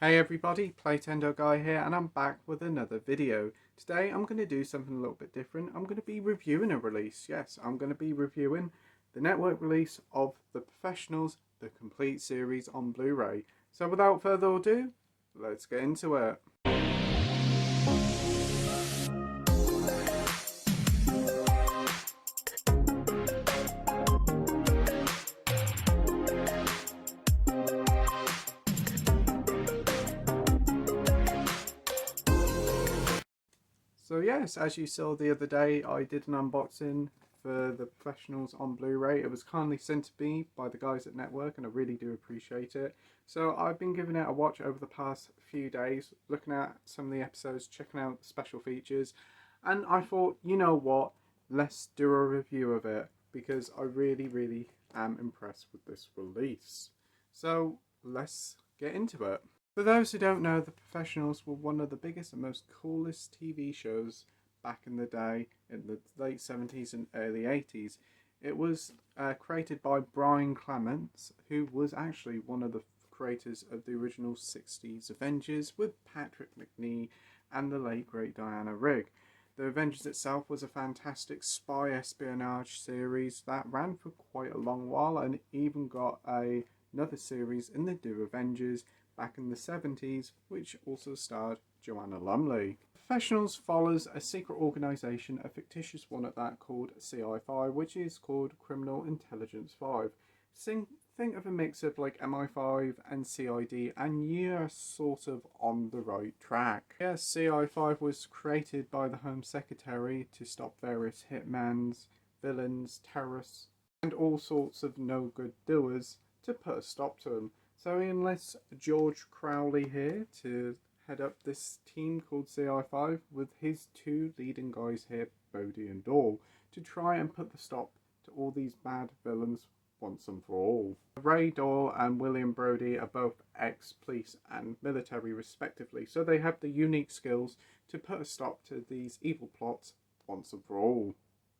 Hey everybody, Playtendoguy here, and I'm back with another video. Today I'm going to do something a little bit different. I'm going to be reviewing a release. Yes, I'm going to be reviewing the network release of The Professionals, the complete series on Blu-ray. So without further ado, let's get into it. So yes, as you saw the other day, I did an unboxing for The Professionals on Blu-ray. It was kindly sent to me by the guys at Network, and I really do appreciate it. So I've been giving it a watch over the past few days, looking at some of the episodes, checking out the special features, and I thought, you know what, let's do a review of it, because I really am impressed with this release. So let's get into it. For those who don't know, The Professionals were one of the biggest and most coolest TV shows back in the day, in the late 70s and early 80s. It was created by Brian Clements, who was actually one of the creators of the original 60s Avengers with Patrick Macnee and the late great Diana Rigg. The Avengers itself was a fantastic spy espionage series that ran for quite a long while, and even got another series in the New Avengers back in the 70s, which also starred Joanna Lumley. Professionals follows a secret organisation, a fictitious one at that, called CI5, which is called Criminal Intelligence 5. Think of a mix of like MI5 and CID, and you're sort of on the right track. Yes, CI5 was created by the Home Secretary to stop various hitmans, villains, terrorists, and all sorts of no good doers, to put a stop to them. So he enlists George Crowley here to head up this team called CI5 with his two leading guys here, Bodhi and Dahl, to try and put the stop to all these bad villains once and for all. Ray Dahl and William Brody are both ex-police and military respectively, so they have the unique skills to put a stop to these evil plots once and for all.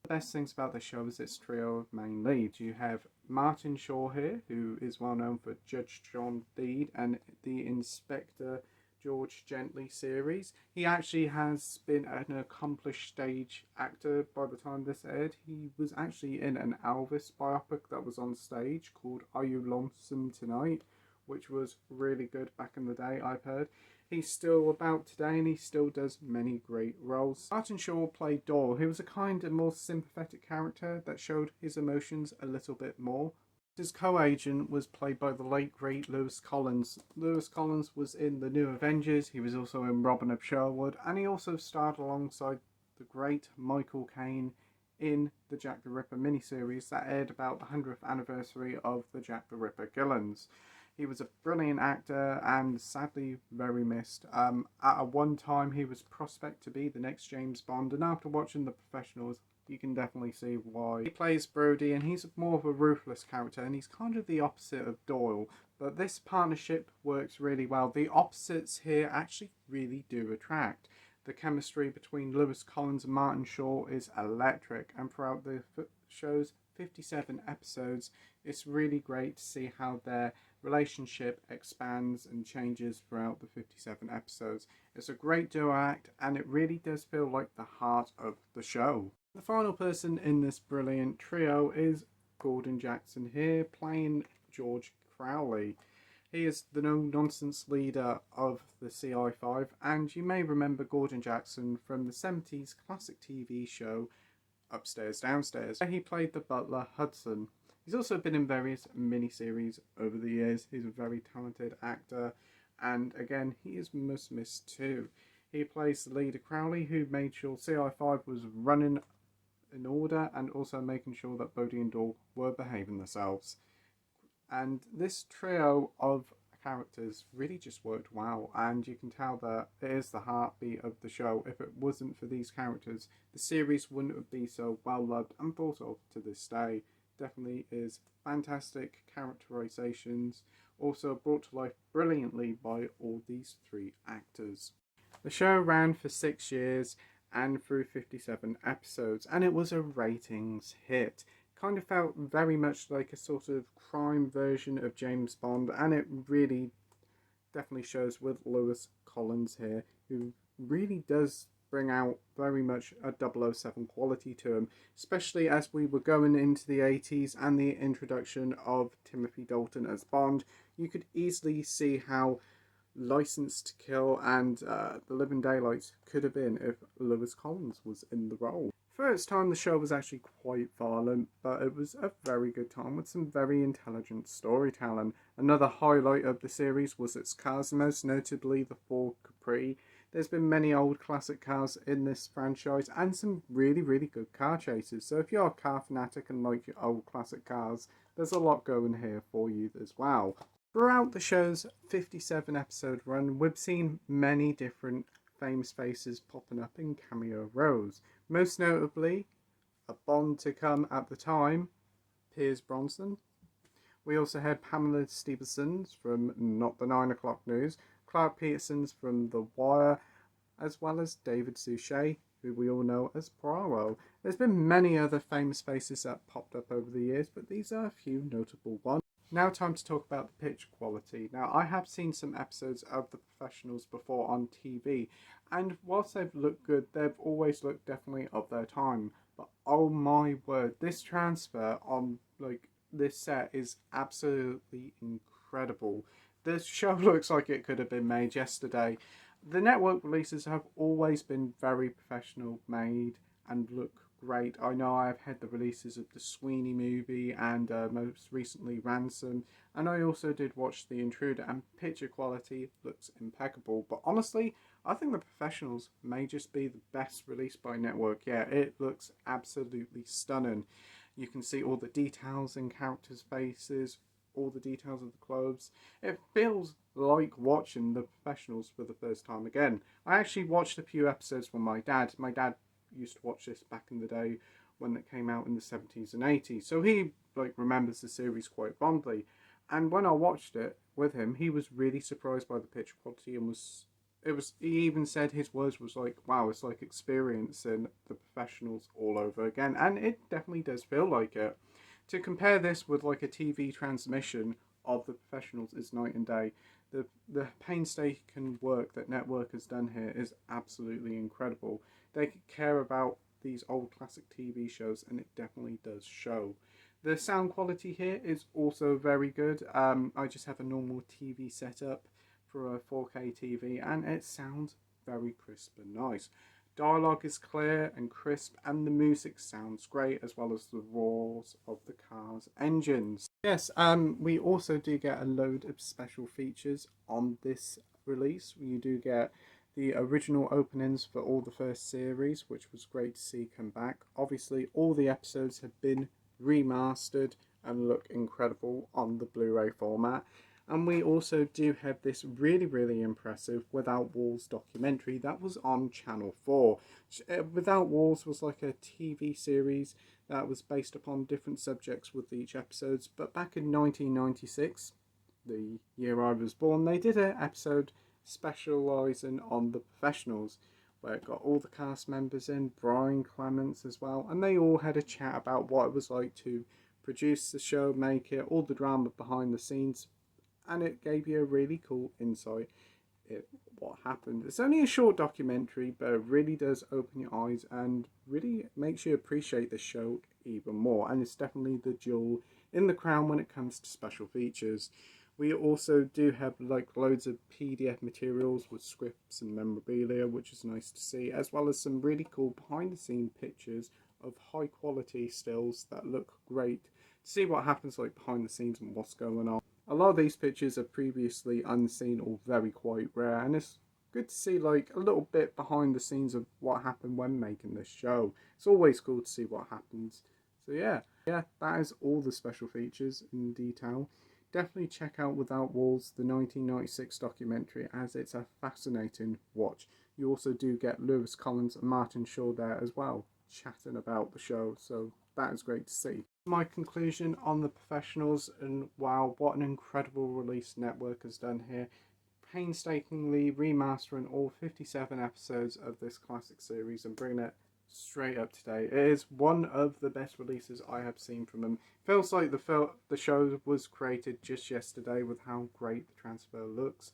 The best things about the show is its trio of main leads. You have Martin Shaw here, who is well known for Judge John Deed and the Inspector George Gently series. He actually has been an accomplished stage actor by the time this aired. He was actually in an Elvis biopic that was on stage called Are You Lonesome Tonight, which was really good back in the day, I've heard. He's still about today and he still does many great roles. Martin Shaw played Dahl, who was a kind of more sympathetic character that showed his emotions a little bit more. His co-agent was played by the late great Lewis Collins. Lewis Collins was in The New Avengers, he was also in Robin of Sherwood, and he also starred alongside the great Michael Caine in the Jack the Ripper miniseries that aired about the 100th anniversary of the Jack the Ripper killings. He was a brilliant actor and sadly very missed. At one time he was prospect to be the next James Bond, and after watching The Professionals you can definitely see why. He plays Brody and he's more of a ruthless character, and he's kind of the opposite of Doyle, but this partnership works really well. The opposites here actually really do attract. The chemistry between Lewis Collins and Martin Shaw is electric, and throughout the show's 57 episodes it's really great to see how their relationship expands and changes throughout the 57 episodes. It's a great duo act and it really does feel like the heart of the show. The final person in this brilliant trio is Gordon Jackson here, playing George Crowley. He is the no-nonsense leader of the CI5, and you may remember Gordon Jackson from the 70s classic TV show Upstairs Downstairs, where he played the butler Hudson. He's also been in various miniseries over the years. He's a very talented actor, and again, he is most missed too. He plays the leader Crowley, who made sure CI5 was running in order and also making sure that Bodhi and Dahl were behaving themselves. And this trio of characters really just worked well, and you can tell that it is the heartbeat of the show. If it wasn't for these characters, the series wouldn't be so well loved and thought of to this day. Definitely is fantastic characterizations, also brought to life brilliantly by all these three actors. The show ran for 6 years and through 57 episodes, and it was a ratings hit. Kind of felt very much like a sort of crime version of James Bond, and it really definitely shows with Lewis Collins here, who really does bring out very much a 007 quality to him, especially as we were going into the 80s and the introduction of Timothy Dalton as Bond. You could easily see how License to Kill and The Living Daylights could have been if Lewis Collins was in the role. For its time, the show was actually quite violent, but it was a very good time with some very intelligent storytelling. Another highlight of the series was its cars, most notably the Ford Capri. There's been many old classic cars in this franchise and some really, really good car chases. So if you're a car fanatic and like your old classic cars, there's a lot going here for you as well. Throughout the show's 57 episode run, we've seen many different famous faces popping up in cameo roles. Most notably, a Bond to come at the time, Piers Bronson. We also had Pamela Stevensons from Not the 9 O'Clock News, Clark Peterson's from The Wire, as well as David Suchet, who we all know as Poirot. There's been many other famous faces that popped up over the years, but these are a few notable ones. Now time to talk about the pitch quality. Now I have seen some episodes of The Professionals before on TV, and whilst they've looked good, they've always looked definitely of their time. But oh my word, this transfer on this set is absolutely incredible. This show looks like it could have been made yesterday. The network releases have always been very professional made and look great. I know I've had the releases of the Sweeney movie and most recently Ransom, and I also did watch The Intruder, and picture quality looks impeccable. But honestly, I think The Professionals may just be the best release by network yet. It looks absolutely stunning. You can see all the details in characters' faces, all the details of the clothes. It feels like watching The Professionals for the first time again. I actually watched a few episodes with my dad. My dad used to watch this back in the day when it came out in the 70s and 80s, so he remembers the series quite fondly. And when I watched it with him, he was really surprised by the picture quality, and he even said his words was like, wow, it's like experiencing The Professionals all over again. And it definitely does feel like it. To compare this with like a TV transmission of The Professionals is night and day. The painstaking work that Network has done here is absolutely incredible. They care about these old classic TV shows, and it definitely does show. The sound quality here is also very good. I just have a normal TV setup for a 4K TV, and it sounds very crisp and nice. Dialogue is clear and crisp, and the music sounds great, as well as the roars of the car's engines. Yes, we also do get a load of special features on this release. You do get the original openings for all the first series, which was great to see come back. Obviously, all the episodes have been remastered and look incredible on the Blu-ray format. And we also do have this really, really impressive Without Walls documentary that was on Channel 4. Without Walls was like a TV series that was based upon different subjects with each episodes. But back in 1996, the year I was born, they did an episode specialising on The Professionals, where it got all the cast members in, Brian Clements as well, and they all had a chat about what it was like to produce the show, make it, all the drama behind the scenes, and it gave you a really cool insight in what happened. It's only a short documentary, but it really does open your eyes and really makes you appreciate the show even more, and it's definitely the jewel in the crown when it comes to special features. We also do have loads of PDF materials with scripts and memorabilia, which is nice to see, as well as some really cool behind the scene pictures of high quality stills that look great to see what happens behind the scenes and what's going on. A lot of these pictures are previously unseen or very quite rare, and it's good to see a little bit behind the scenes of what happened when making this show. It's always cool to see what happens. So yeah, that is all the special features in detail. Definitely check out Without Walls, the 1996 documentary, as it's a fascinating watch. You also do get Lewis Collins and Martin Shaw there as well, chatting about the show, so that is great to see. My conclusion on The Professionals, and wow, what an incredible release Network has done here. Painstakingly remastering all 57 episodes of this classic series and bringing it straight up to date. It is one of the best releases I have seen from them. Feels like the show was created just yesterday with how great the transfer looks.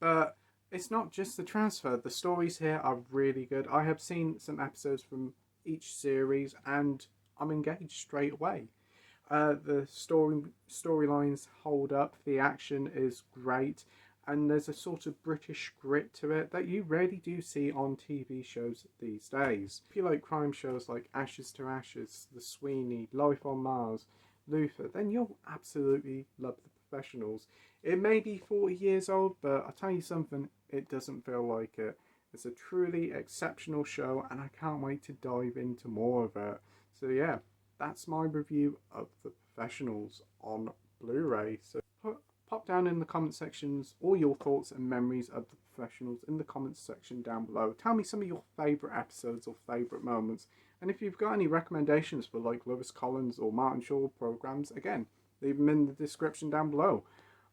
But it's not just the transfer. The stories here are really good. I have seen some episodes from each series and I'm engaged straight away. The storylines hold up. The action is great, and there's a sort of British grit to it that you rarely do see on TV shows these days. If you like crime shows like Ashes to Ashes, The Sweeney, Life on Mars, Luther, then you'll absolutely love The Professionals. It may be 40 years old, but I'll tell you something, it doesn't feel like it. It's a truly exceptional show, and I can't wait to dive into more of it. So yeah, that's my review of The Professionals on Blu-ray. So pop down in the comment sections all your thoughts and memories of The Professionals in the comments section down below. Tell me some of your favourite episodes or favourite moments. And if you've got any recommendations for like Lewis Collins or Martin Shaw programmes, again, leave them in the description down below.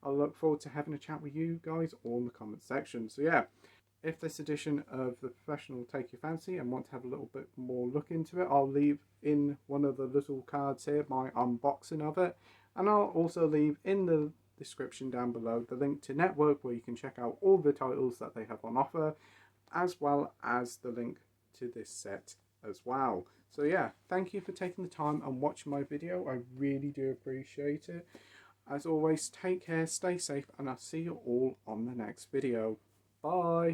I look forward to having a chat with you guys all in the comment section. So yeah, if this edition of The Professional take your fancy and want to have a little bit more look into it, I'll leave in one of the little cards here my unboxing of it, and I'll also leave in the description down below the link to Network where you can check out all the titles that they have on offer, as well as the link to this set as well. So yeah, thank you for taking the time and watching my video. I really do appreciate it. As always, take care, stay safe, and I'll see you all on the next video. Bye!